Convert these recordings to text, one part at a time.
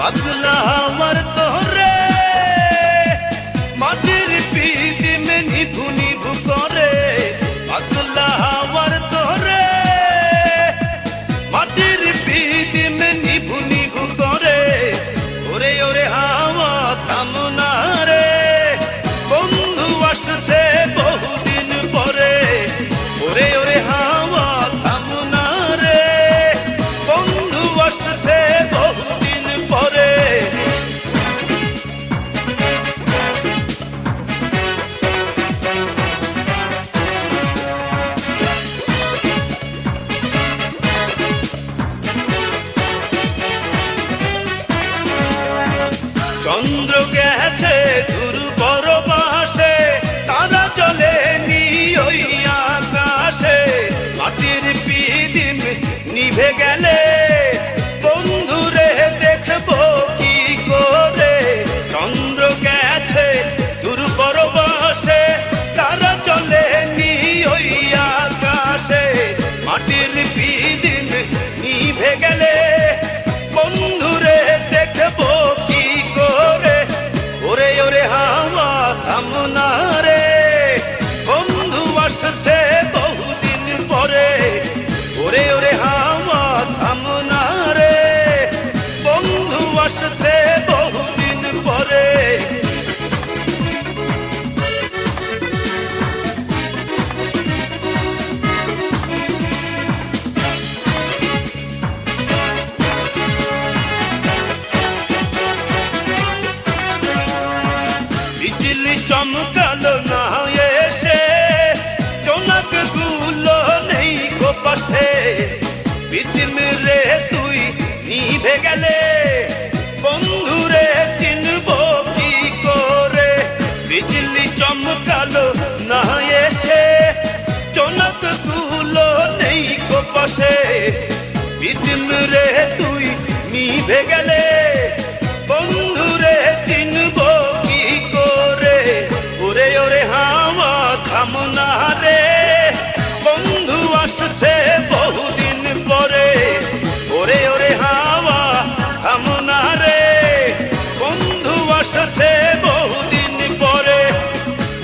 পাগলা আমার তোরে মাটির পিদিম নিভু নিভু করে, পাগলা আমার তোরে মাটির পিদিম নিভু নিভু করে। ওরে ওরে হাওয়া থামনা রে, বন্ধু আসছে বহুদিন পরে। ওরে ওরে হাওয়া থামনা রে, বন্ধু আসছে বহুদিন পরে। চন্দ্র গেছে দূর পরবাসে, তারা চলে নি ওই আকাশে। মাটির পিদিম নিভে গেলে বন্ধুরে দেখবো কি করে। চন্দ্র গেছে দূর পরবাসে, তারা চলে নি ওই আকাশে। মাটির পিদিম নিভে গেলে বন্ধুরে দেখবো কি করে। ওরে ওরে হাওয়া থামনা রে, বন্ধু আসছে বহুদিন পরে। ওরে ওরে হাওয়া থামনা রে, বন্ধু আসছে বহুদিন পরে। বিজলি চমকালো না এসে, জোনাক গুলো নেই গো পাশে। পিদিম রে তুই নিভে গেলে বন্ধুরে চিনবো কি করে। বিজলি চমকালো না এসে, জোনাক গুলো নেই গো পাশে। পিদিম রে তুই নিভে গেলে বন্ধুরে চিনবো কি করে। ওরে ওরে হাওয়া থামনা রে, বন্ধু আসছে বহুদিন পরে। ওরে ওরে হাওয়া থামনা রে, বন্ধু আসছে বহুদিন পরে।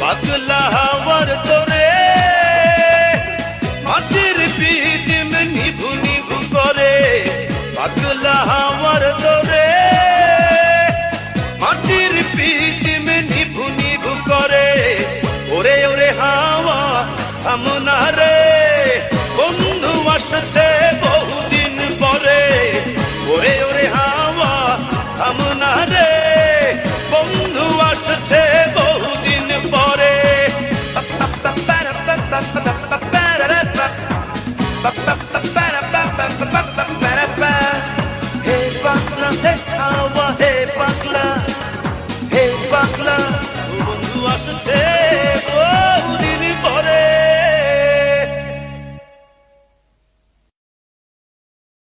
পাগলা হাওয়ার তোরে মাটির পিদিম নিভু নিভু করে, পাগলা হাওয়ার তোরে মাটির পিদিম নিভু নিভু করে। ওরে ওরে হাওয়া থামনা রে, বন্ধু আসছে বহুদিন পরে। ওরে ওরে হাওয়া থামনা রে,